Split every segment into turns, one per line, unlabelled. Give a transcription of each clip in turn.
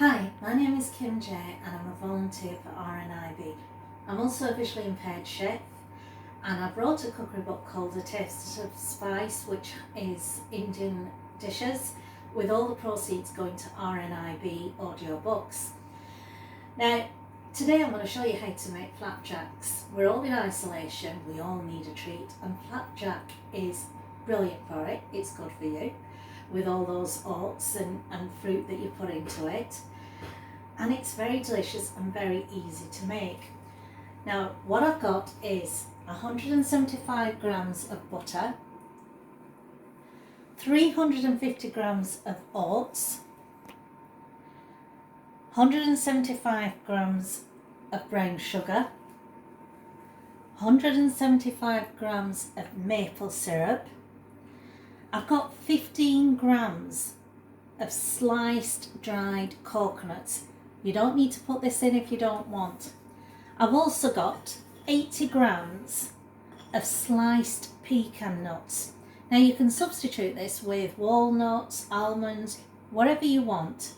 Hi, my name is Kim J and I'm a volunteer for RNIB. I'm also a visually impaired chef and I wrote a cookery book called A Taste of Spice, which is Indian dishes, with all the proceeds going to RNIB audiobooks. Now, today I'm going to show you how to make flapjacks. We're all in isolation, we all need a treat, and flapjack is brilliant for it. It's good for you, with all those oats and fruit that you put into it. And it's very delicious and very easy to make. Now, what I've got is 175 grams of butter, 350 grams of oats, 175 grams of brown sugar, 175 grams of maple syrup. I've got 15 grams of sliced dried coconuts. You don't need to put this in if you don't want. I've also got 80 grams of sliced pecan nuts. Now you can substitute this with walnuts, almonds, whatever you want.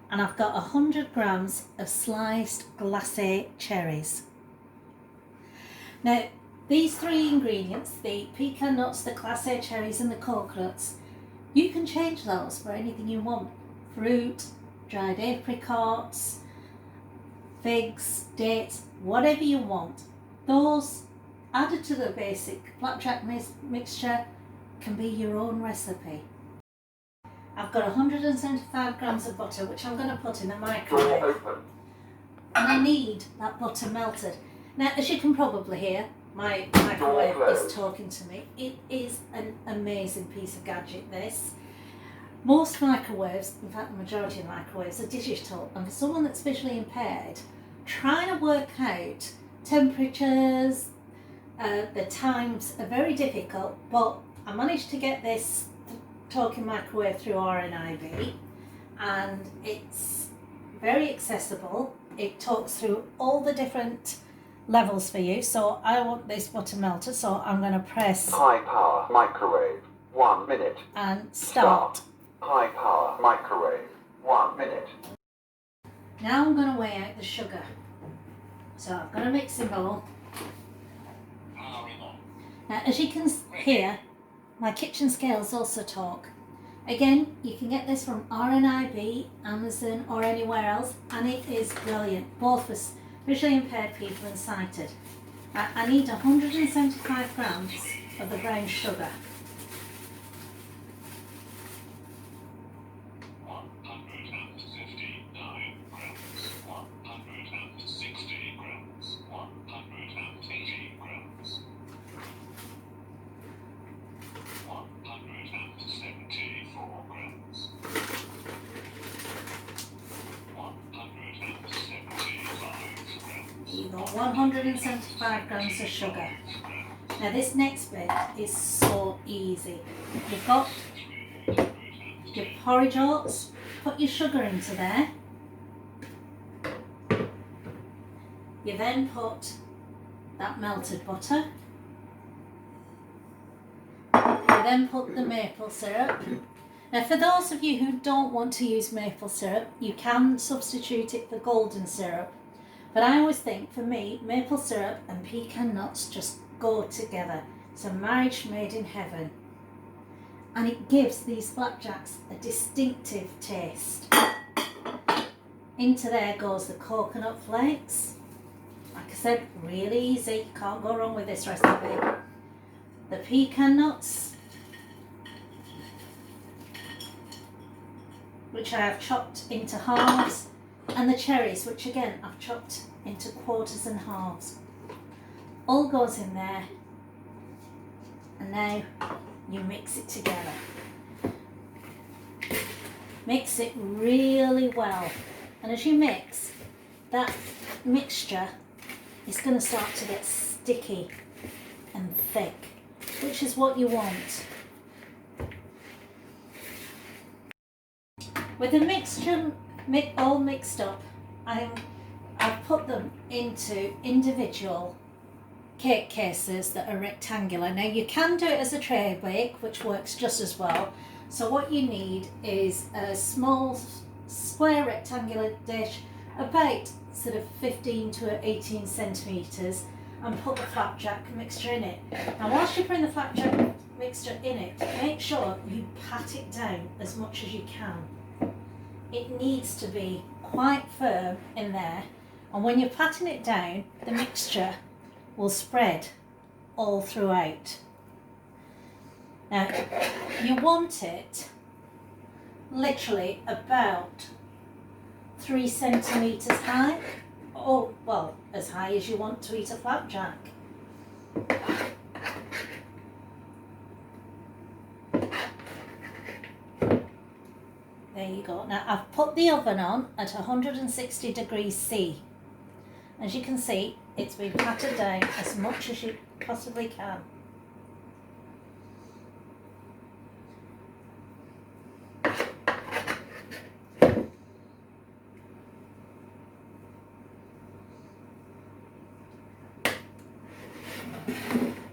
And I've got 100 grams of sliced glacé cherries. Now, these three ingredients, the pecan nuts, the glacé cherries and the coconuts, you can change those for anything you want. Fruit, dried apricots, figs, dates, whatever you want. Those added to the basic flapjack mixture can be your own recipe. I've got 175 grams of butter, which I'm going to put in the microwave. And I need that butter melted. Now, as you can probably hear, my microwave is talking to me. It is an amazing piece of gadget, this. Most microwaves, in fact the majority of microwaves, are digital, and for someone that's visually impaired, trying to work out temperatures, the times are very difficult, but I managed to get this talking microwave through RNIB, and it's very accessible. It talks through all the different levels for you. So I want this butter melted, so I'm going to press
high power microwave, 1 minute,
and start.
High power microwave, 1 minute.
Now I'm going to weigh out the sugar. So I'm going to mix it bowl. Now, as you can hear, my kitchen scales also talk. Again, you can get this from RNIB, Amazon or anywhere else, and it is brilliant, both for visually impaired people and sighted. I need 175 grams of the brown sugar.
159 grams, 160 grams, 180 grams, 174 grams, 175 grams.
You've got 175 grams of sugar. Now this next bit is so easy. You've got your porridge oats, put your sugar into there. You then put that melted butter. You then put the maple syrup. Now for those of you who don't want to use maple syrup, you can substitute it for golden syrup. But I always think, for me, maple syrup and pecan nuts just go together. It's a marriage made in heaven. And it gives these flapjacks a distinctive taste. Into there goes the coconut flakes. Like I said, really easy, can't go wrong with this recipe. The pecan nuts, which I have chopped into halves, and the cherries, which again I've chopped into quarters and halves. All goes in there, and now you mix it together. Mix it really well, and as you mix, that mixture is going to start to get sticky and thick, which is what you want. With the mixture all mixed up, I've put them into individual cake cases that are rectangular. Now you can do it as a tray bake, which works just as well. So what you need is a small square rectangular dish about sort of 15 to 18 centimetres and put the flapjack mixture in it. Now whilst you're putting the flapjack mixture in it, make sure you pat it down as much as you can. It needs to be quite firm in there, and when you're patting it down, the mixture will spread all throughout. Now you want it literally about 3 centimetres high, or well, as high as you want to eat a flapjack. There you go. Now I've put the oven on at 160 degrees C. As you can see, it's been patted down as much as you possibly can.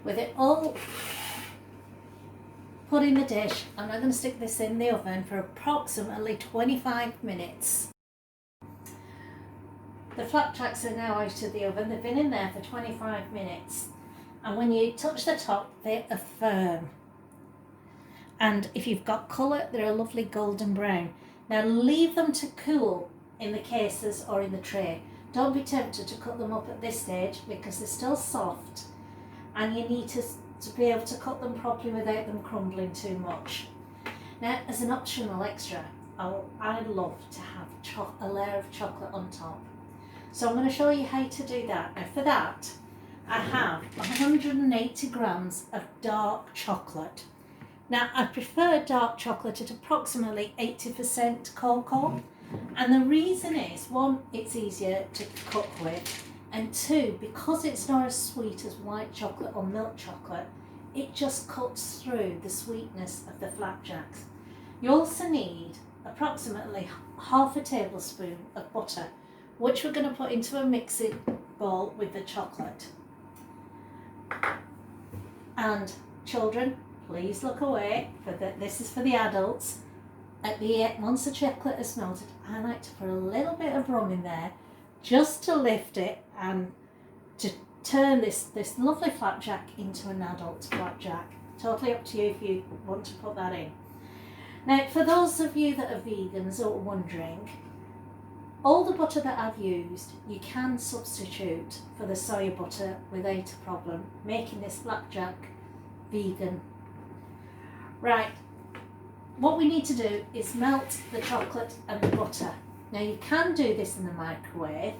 With it all put in the dish, I'm now going to stick this in the oven for approximately 25 minutes. The flapjacks are now out of the oven. They've been in there for 25 minutes, and when you touch the top, they are firm. And if you've got colour, they're a lovely golden brown. Now leave them to cool in the cases or in the tray. Don't be tempted to cut them up at this stage because they're still soft, and you need to be able to cut them properly without them crumbling too much. Now, as an optional extra, I love to have a layer of chocolate on top. So I'm going to show you how to do that. Now for that, I have 180 grams of dark chocolate. Now I prefer dark chocolate at approximately 80% cocoa. And the reason is, one, it's easier to cook with, and two, because it's not as sweet as white chocolate or milk chocolate, it just cuts through the sweetness of the flapjacks. You also need approximately half a tablespoon of butter, which we're going to put into a mixing bowl with the chocolate. And children, please look away, this is for the adults. Once the chocolate is melted, I like to put a little bit of rum in there just to lift it and to turn this lovely flapjack into an adult flapjack. Totally up to you if you want to put that in. Now, for those of you that are vegans or wondering, all the butter that I've used, you can substitute for the soya butter without a problem, making this flapjack vegan. Right, what we need to do is melt the chocolate and the butter. Now you can do this in the microwave,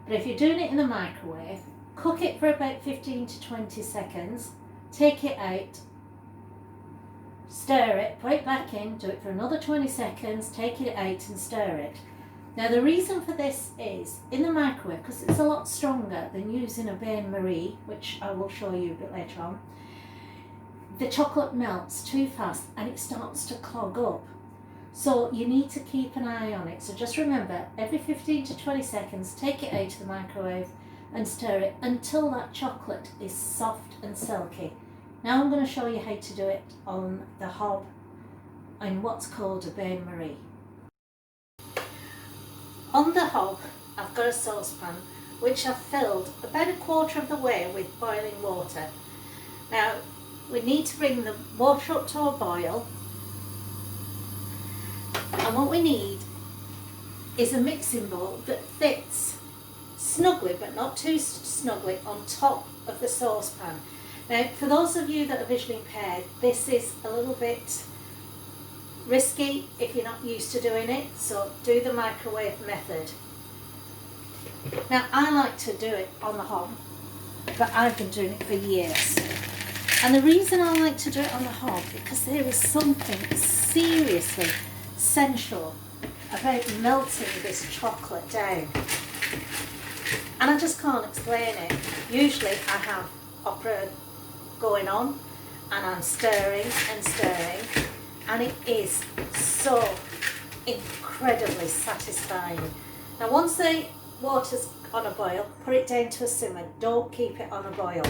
but if you're doing it in the microwave, cook it for about 15 to 20 seconds, take it out, stir it, put it back in, do it for another 20 seconds, take it out and stir it. Now the reason for this is, in the microwave, because it's a lot stronger than using a bain-marie, which I will show you a bit later on, the chocolate melts too fast and it starts to clog up. So you need to keep an eye on it. So just remember, every 15 to 20 seconds, take it out of the microwave and stir it until that chocolate is soft and silky. Now I'm going to show you how to do it on the hob in what's called a bain-marie. On the hob, I've got a saucepan which I've filled about a quarter of the way with boiling water. Now we need to bring the water up to a boil, and what we need is a mixing bowl that fits snugly but not too snugly on top of the saucepan. Now for those of you that are visually impaired, this is a little bit risky if you're not used to doing it, so do the microwave method. Now I like to do it on the hob, but I've been doing it for years. And the reason I like to do it on the hob, because there is something seriously sensual about melting this chocolate down. And I just can't explain it. Usually I have opera going on and I'm stirring and stirring, and it is so incredibly satisfying. Now once the water's on a boil, put it down to a simmer, don't keep it on a boil.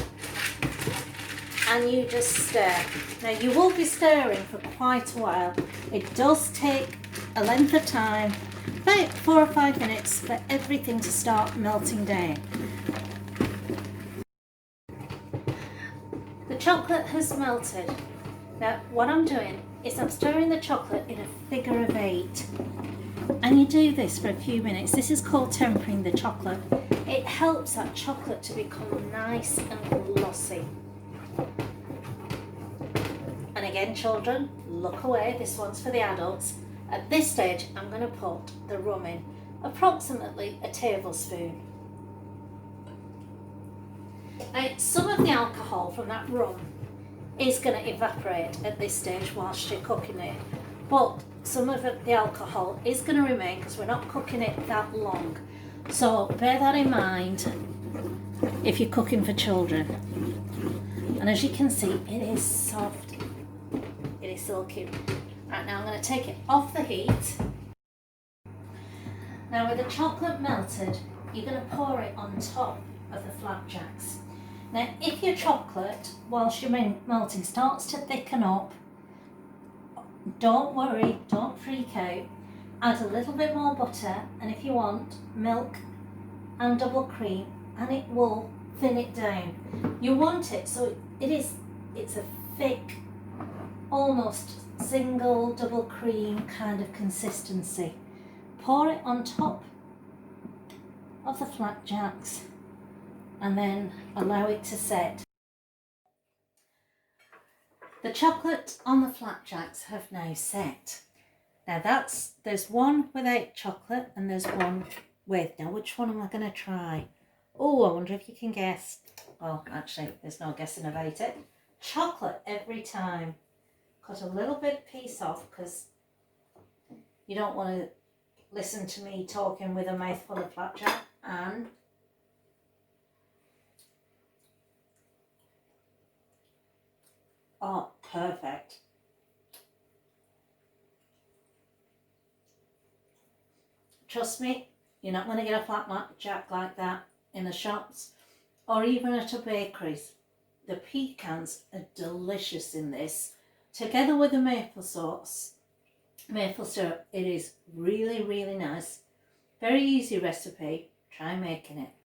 And you just stir. Now you will be stirring for quite a while. It does take a length of time, about 4 or 5 minutes for everything to start melting down. The chocolate has melted. Now what I'm doing is I'm stirring the chocolate in a figure of 8, and you do this for a few minutes. This is called tempering the chocolate. It helps that chocolate to become nice and glossy. And again, children, look away, this one's for the adults. At this stage I'm going to put the rum in, approximately a tablespoon. Now some of the alcohol from that rum is going to evaporate at this stage whilst you're cooking it, but some of the alcohol is going to remain because we're not cooking it that long. So bear that in mind if you're cooking for children. And as you can see, it is soft. It is so cute. Right, now I'm going to take it off the heat. Now with the chocolate melted, you're going to pour it on top of the flapjacks. Now if your chocolate, whilst you're melting, starts to thicken up, don't worry, don't freak out. Add a little bit more butter, and if you want, milk and double cream, and it will thin it down. You want it so it's a thick, almost single double cream kind of consistency. Pour it on top of the flapjacks and then allow it to set. The chocolate on the flapjacks have now set. Now there's one without chocolate and there's one with. Now which one am I going to try? Oh, I wonder if you can guess. Well, actually, there's no guessing about it. Chocolate every time. Cut a little bit piece off because you don't want to listen to me talking with a mouthful of flapjack. And oh, perfect. Trust me, you're not going to get a flapjack like that in the shops or even at a bakery's. The pecans are delicious in this. Together with the maple sauce, maple syrup, it is really, really nice. Very easy recipe. Try making it.